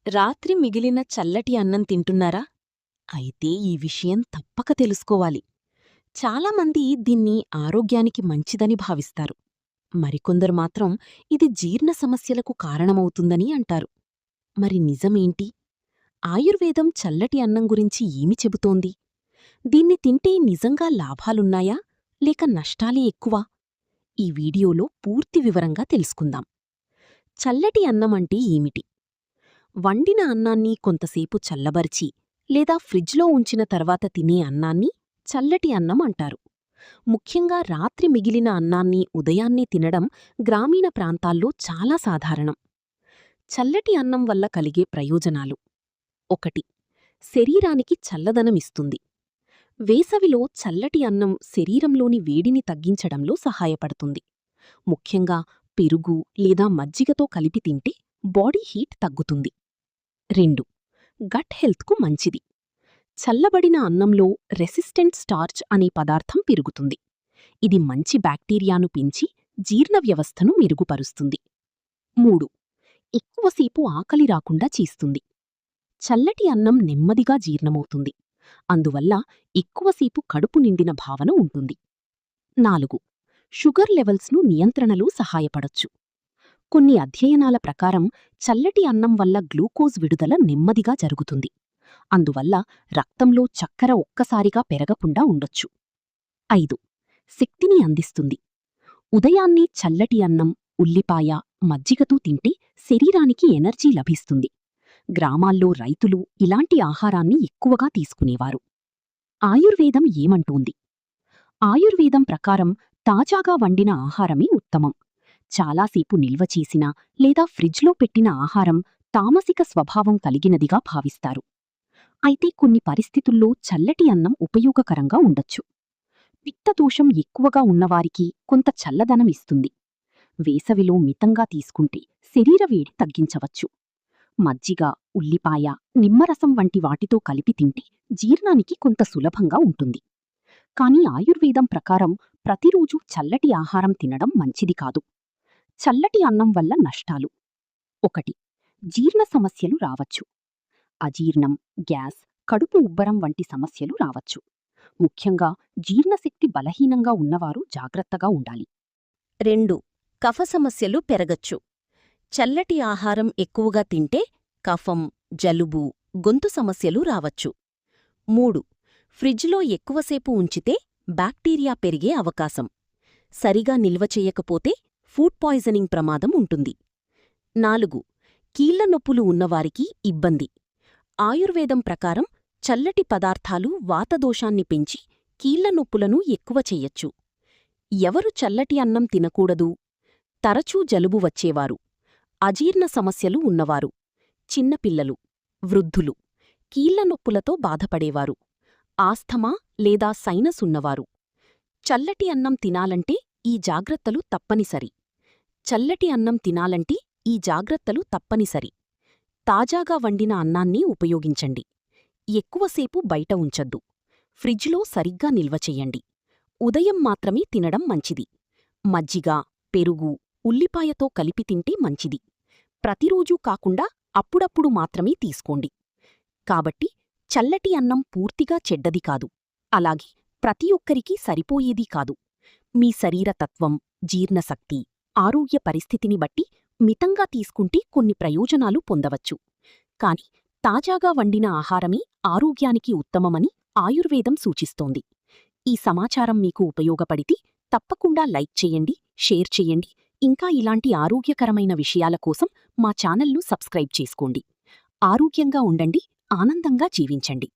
రాత్రి మిగిలిన చల్లటి అన్నం తింటున్నారా? అయితే ఈ విషయం తప్పక తెలుసుకోవాలి. చాలామంది దీన్ని ఆరోగ్యానికి మంచిదని భావిస్తారు. మరికొందరు మాత్రం ఇది జీర్ణ సమస్యలకు కారణమవుతుందని అంటారు. మరి నిజమేంటి? ఆయుర్వేదం చల్లటి అన్నం గురించి ఏమి చెబుతోంది? దీన్ని తింటే నిజంగా లాభాలున్నాయా లేక నష్టాలే ఎక్కువా? ఈ వీడియోలో పూర్తి వివరంగా తెలుసుకుందాం. చల్లటి అన్నమంటే ఏమిటి? వండిన అన్నాన్ని కొంతసేపు చల్లబరిచి లేదా ఫ్రిడ్జ్లో ఉంచిన తర్వాత తినే అన్నాన్ని చల్లటి అన్నం అంటారు. ముఖ్యంగా రాత్రి మిగిలిన అన్నాన్ని ఉదయాన్నే తినడం గ్రామీణ ప్రాంతాల్లో చాలా సాధారణం. చల్లటి అన్నం వల్ల కలిగే ప్రయోజనాలు: 1. శరీరానికి చల్లదనమిస్తుంది. వేసవిలో చల్లటి అన్నం శరీరంలోని వేడిని తగ్గించడంలో సహాయపడుతుంది. ముఖ్యంగా పెరుగు లేదా మజ్జిగతో కలిపి తింటే బాడీ హీట్ తగ్గుతుంది. 2. గట్ హెల్త్కు మంచిది. చల్లబడిన అన్నంలో రెసిస్టెంట్ స్టార్చ్ అనే పదార్థం పెరుగుతుంది. ఇది మంచి బ్యాక్టీరియాను పెంచి జీర్ణ వ్యవస్థను మెరుగుపరుస్తుంది. 3. ఎక్కువసేపు ఆకలి రాకుండా చేస్తుంది. చల్లటి అన్నం నెమ్మదిగా జీర్ణమవుతుంది. అందువల్ల ఎక్కువసేపు కడుపు నిండిన భావన ఉంటుంది. 4. షుగర్ లెవెల్స్ను నియంత్రణలో సహాయపడొచ్చు. కొన్ని అధ్యయనాల ప్రకారం చల్లటి అన్నం వల్ల గ్లూకోజ్ విడుదల నెమ్మదిగా జరుగుతుంది. అందువల్ల రక్తంలో చక్కెర ఒక్కసారిగా పెరగకుండా ఉండొచ్చు. 5. శక్తిని అందిస్తుంది. ఉదయాన్నే చల్లటి అన్నం, ఉల్లిపాయ, మజ్జిగతో తింటే శరీరానికి ఎనర్జీ లభిస్తుంది. గ్రామాల్లో రైతులు ఇలాంటి ఆహారాన్ని ఎక్కువగా తీసుకునేవారు. ఆయుర్వేదం ఏమంటోంది? ఆయుర్వేదం ప్రకారం తాజాగా వండిన ఆహారమే ఉత్తమం. చాలాసేపు నిల్వచేసిన లేదా ఫ్రిడ్జ్లో పెట్టిన ఆహారం తామసిక స్వభావం కలిగినదిగా భావిస్తారు. అయితే కొన్ని పరిస్థితుల్లో చల్లటి అన్నం ఉపయోగకరంగా ఉండొచ్చు. పిత్తదోషం ఎక్కువగా ఉన్నవారికి కొంత చల్లదనం ఇస్తుంది. వేసవిలో మితంగా తీసుకుంటే శరీరవేడి తగ్గించవచ్చు. మజ్జిగ, ఉల్లిపాయ, నిమ్మరసం వంటి వాటితో కలిపి తింటే జీర్ణానికి కొంత సులభంగా ఉంటుంది. కానీ ఆయుర్వేదం ప్రకారం ప్రతిరోజూ చల్లటి ఆహారం తినడం మంచిది కాదు. చల్లటి అన్నం వల్ల నష్టాలు: 1. జీర్ణ సమస్యలు రావచ్చు. అజీర్ణం, గ్యాస్, కడుపు ఉబ్బరం వంటి సమస్యలు రావచ్చు. ముఖ్యంగా జీర్ణశక్తి బలహీనంగా ఉన్నవారు జాగ్రత్తగా ఉండాలి. 2. కఫ సమస్యలు పెరగచ్చు. చల్లటి ఆహారం ఎక్కువగా తింటే కఫం, జలుబు, గొంతు సమస్యలు రావచ్చు. 3. ఫ్రిడ్జ్లో ఎక్కువసేపు ఉంచితే బ్యాక్టీరియా పెరిగే అవకాశం. సరిగా నిల్వ చేయకపోతే ఫుడ్ పాయిజనింగ్ ప్రమాదం ఉంటుంది. 4. కీళ్ల నొప్పులు ఉన్నవారికి ఇబ్బంది. ఆయుర్వేదం ప్రకారం చల్లటి పదార్థాలు వాతదోషాన్ని పెంచి కీళ్ల నొప్పులను ఎక్కువ చెయ్యొచ్చు. ఎవరు చల్లటి అన్నం తినకూడదు? తరచూ జలుబు వచ్చేవారు, అజీర్ణ సమస్యలు ఉన్నవారు, చిన్నపిల్లలు, వృద్ధులు, కీళ్ల నొప్పులతో బాధపడేవారు, ఆస్థమా లేదా సైనస్ ఉన్నవారు. చల్లటి అన్నం తినాలంటే ఈ జాగ్రత్తలు తప్పనిసరి. చల్లటి అన్నం తినాలంటే ఈ జాగ్రత్తలు తప్పనిసరి. తాజాగా వండిన అన్నాన్ని ఉపయోగించండి. ఎక్కువసేపు బయట ఉంచద్దు. ఫ్రిడ్జ్లో సరిగ్గా నిల్వ చెయ్యండి. ఉదయం మాత్రమే తినడం మంచిది. మజ్జిగ, పెరుగు, ఉల్లిపాయతో కలిపి తింటే మంచిది. ప్రతిరోజూ కాకుండా అప్పుడప్పుడు మాత్రమే తీసుకోండి. కాబట్టి చల్లటి అన్నం పూర్తిగా చెడ్డది కాదు, అలాగే ప్రతి ఒక్కరికీ సరిపోయేదీ కాదు. మీ శరీరతత్వం, జీర్ణశక్తి, ఆరోగ్య పరిస్థితిని బట్టి మితంగా తీసుకుంటే కొన్ని ప్రయోజనాలు పొందవచ్చు. కాని తాజాగా వండిన ఆహారమే ఆరోగ్యానికి ఉత్తమమని ఆయుర్వేదం సూచిస్తోంది. ఈ సమాచారం మీకు ఉపయోగపడితే తప్పకుండా లైక్ చేయండి, షేర్ చేయండి. ఇంకా ఇలాంటి ఆరోగ్యకరమైన విషయాల కోసం మా ఛానల్ను సబ్స్క్రైబ్ చేసుకోండి. ఆరోగ్యంగా ఉండండి, ఆనందంగా జీవించండి.